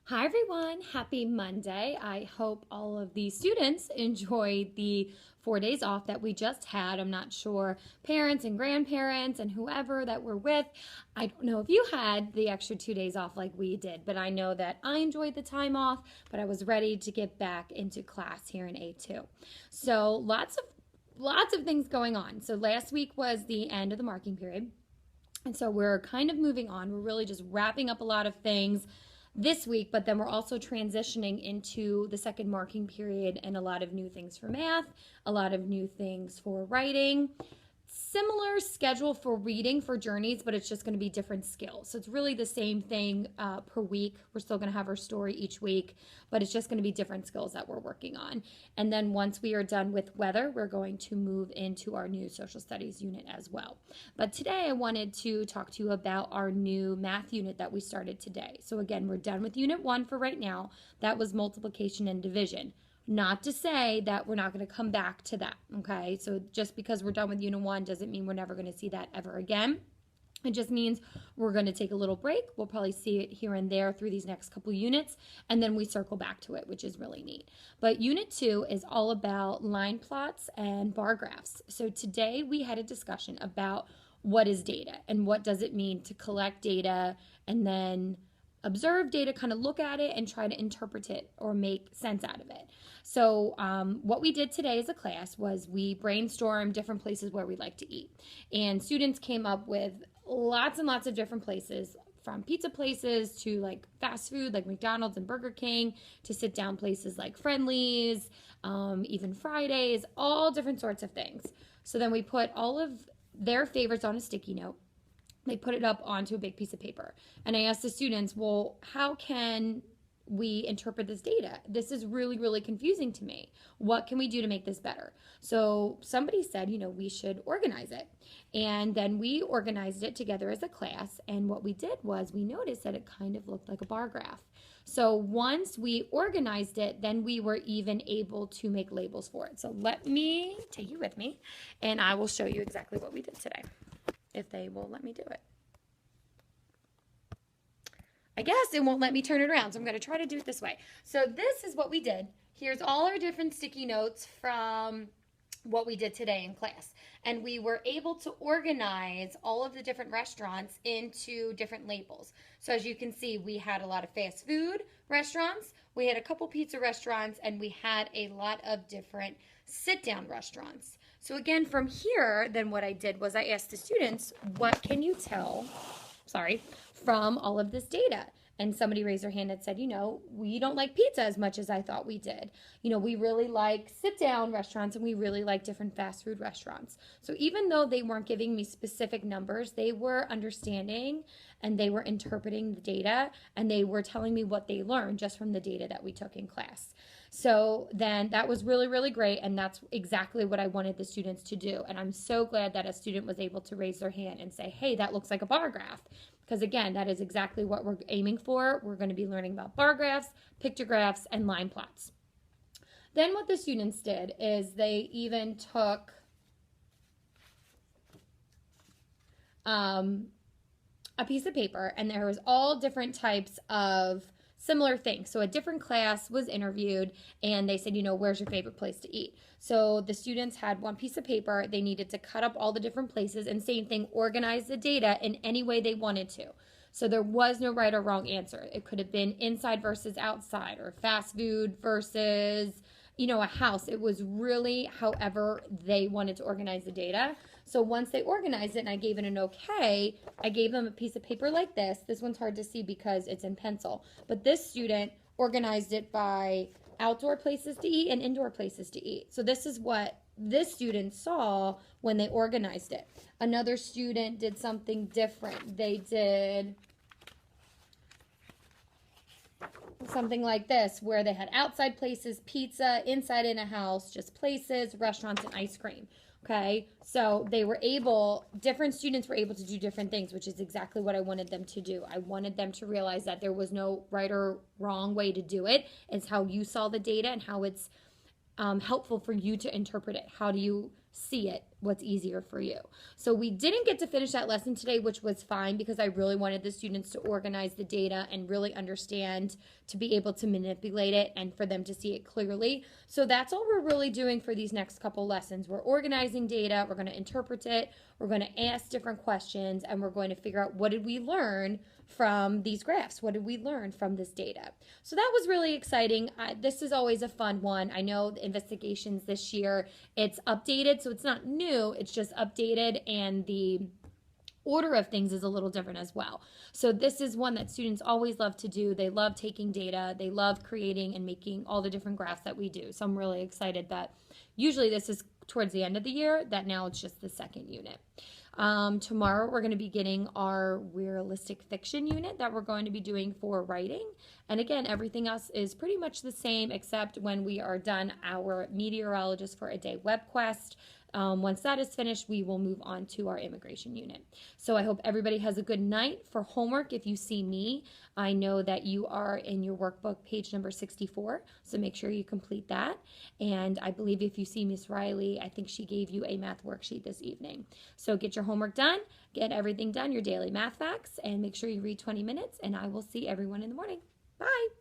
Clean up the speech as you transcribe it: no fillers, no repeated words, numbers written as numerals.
Hi everyone, happy Monday. I hope all of the students enjoyed the 4 days off that we just had. I'm not sure parents and grandparents and whoever that we're with. I don't know if you had the extra 2 days off like we did, but I know that I enjoyed the time off, but I was ready to get back into class here in A2. So lots of things going on. So last week was the end of the marking period. And so we're kind of moving on. We're really just wrapping up a lot of things this week, but then we're also transitioning into the second marking period and a lot of new things for math, a lot of new things for writing. Similar schedule for reading for journeys, but it's just going to be different skills. So it's really the same thing per week. We're still going to have our story each week, but it's just going to be different skills that we're working on. And then once we are done with weather, we're going to move into our new social studies unit as well. But today I wanted to talk to you about our new math unit that we started today. So again, we're done with unit 1 for right now. That was multiplication and division. Not to say that we're not going to come back to that, okay? So just because we're done with Unit 1 doesn't mean we're never going to see that ever again. It just means we're going to take a little break. We'll probably see it here and there through these next couple units, and then we circle back to it, which is really neat. But Unit 2 is all about line plots and bar graphs. So today we had a discussion about what is data and what does it mean to collect data and then observe data, kind of look at it and try to interpret it or make sense out of it. So what we did today as a class was we brainstormed different places where we like to eat. And students came up with lots and lots of different places, from pizza places to like fast food like McDonald's and Burger King, to sit down places like Friendly's, even Fridays, all different sorts of things. So then we put all of their favorites on a sticky note. They put it up onto a big piece of paper. And I asked the students, well, how can we interpret this data? This is really, really confusing to me. What can we do to make this better? So somebody said, we should organize it. And then we organized it together as a class. And what we did was we noticed that it kind of looked like a bar graph. So once we organized it, then we were even able to make labels for it. So let me take you with me, and I will show you exactly what we did today, if they will let me do it. I guess it won't let me turn it around, so I'm going to try to do it this way. So this is what we did. Here's all our different sticky notes from what we did today in class. And we were able to organize all of the different restaurants into different labels. So as you can see, we had a lot of fast food restaurants, we had a couple pizza restaurants, and we had a lot of different sit-down restaurants. So again, from here, then what I did was I asked the students, what can you tell, from all of this data? And somebody raised their hand and said, we don't like pizza as much as I thought we did. We really like sit-down restaurants, and we really like different fast food restaurants. So even though they weren't giving me specific numbers, they were understanding and they were interpreting the data, and they were telling me what they learned just from the data that we took in class. So then that was really, really great, and that's exactly what I wanted the students to do. And I'm so glad that a student was able to raise their hand and say, hey, that looks like a bar graph. Because again, that is exactly what we're aiming for. We're going to be learning about bar graphs, pictographs, and line plots. Then what the students did is they even took a piece of paper, and there was all different types of similar things. So a different class was interviewed, and they said, where's your favorite place to eat? So the students had one piece of paper. They needed to cut up all the different places, and same thing, organize the data in any way they wanted to. So there was no right or wrong answer. It could have been inside versus outside, or fast food versus, a house. It was really however they wanted to organize the data. So once they organized it and I gave it an okay, I gave them a piece of paper like this. This one's hard to see because it's in pencil. But this student organized it by outdoor places to eat and indoor places to eat. So this is what this student saw when they organized it. Another student did something different. They did something like this, where they had outside places, pizza, inside in a house, just places, restaurants, and ice cream. Okay, so different students were able to do different things, which is exactly what I wanted them to do. I wanted them to realize that there was no right or wrong way to do it. It's how you saw the data and how it's helpful for you to interpret it. How do you see it, what's easier for you. So we didn't get to finish that lesson today, which was fine because I really wanted the students to organize the data and really understand, to be able to manipulate it and for them to see it clearly. So that's all we're really doing for these next couple lessons. We're organizing data, we're going to interpret it, we're going to ask different questions, and we're going to figure out what did we learn from these graphs? What did we learn from this data? So that was really exciting. This is always a fun one. I know the investigations this year, it's updated, so it's not new, it's just updated, and the order of things is a little different as well. So this is one that students always love to do. They love taking data. They love creating and making all the different graphs that we do. So I'm really excited that usually this is towards the end of the year, that now it's just the second unit. Tomorrow we're going to be getting our realistic fiction unit that we're going to be doing for writing. And again, everything else is pretty much the same except when we are done our meteorologist for a day web quest. Once that is finished, we will move on to our immigration unit. So I hope everybody has a good night. For homework, if you see me, I know that you are in your workbook page number 64, so make sure you complete that. And I believe if you see Miss Riley, I think she gave you a math worksheet this evening. So get your homework done, get everything done, your daily math facts, and make sure you read 20 minutes, and I will see everyone in the morning. Bye!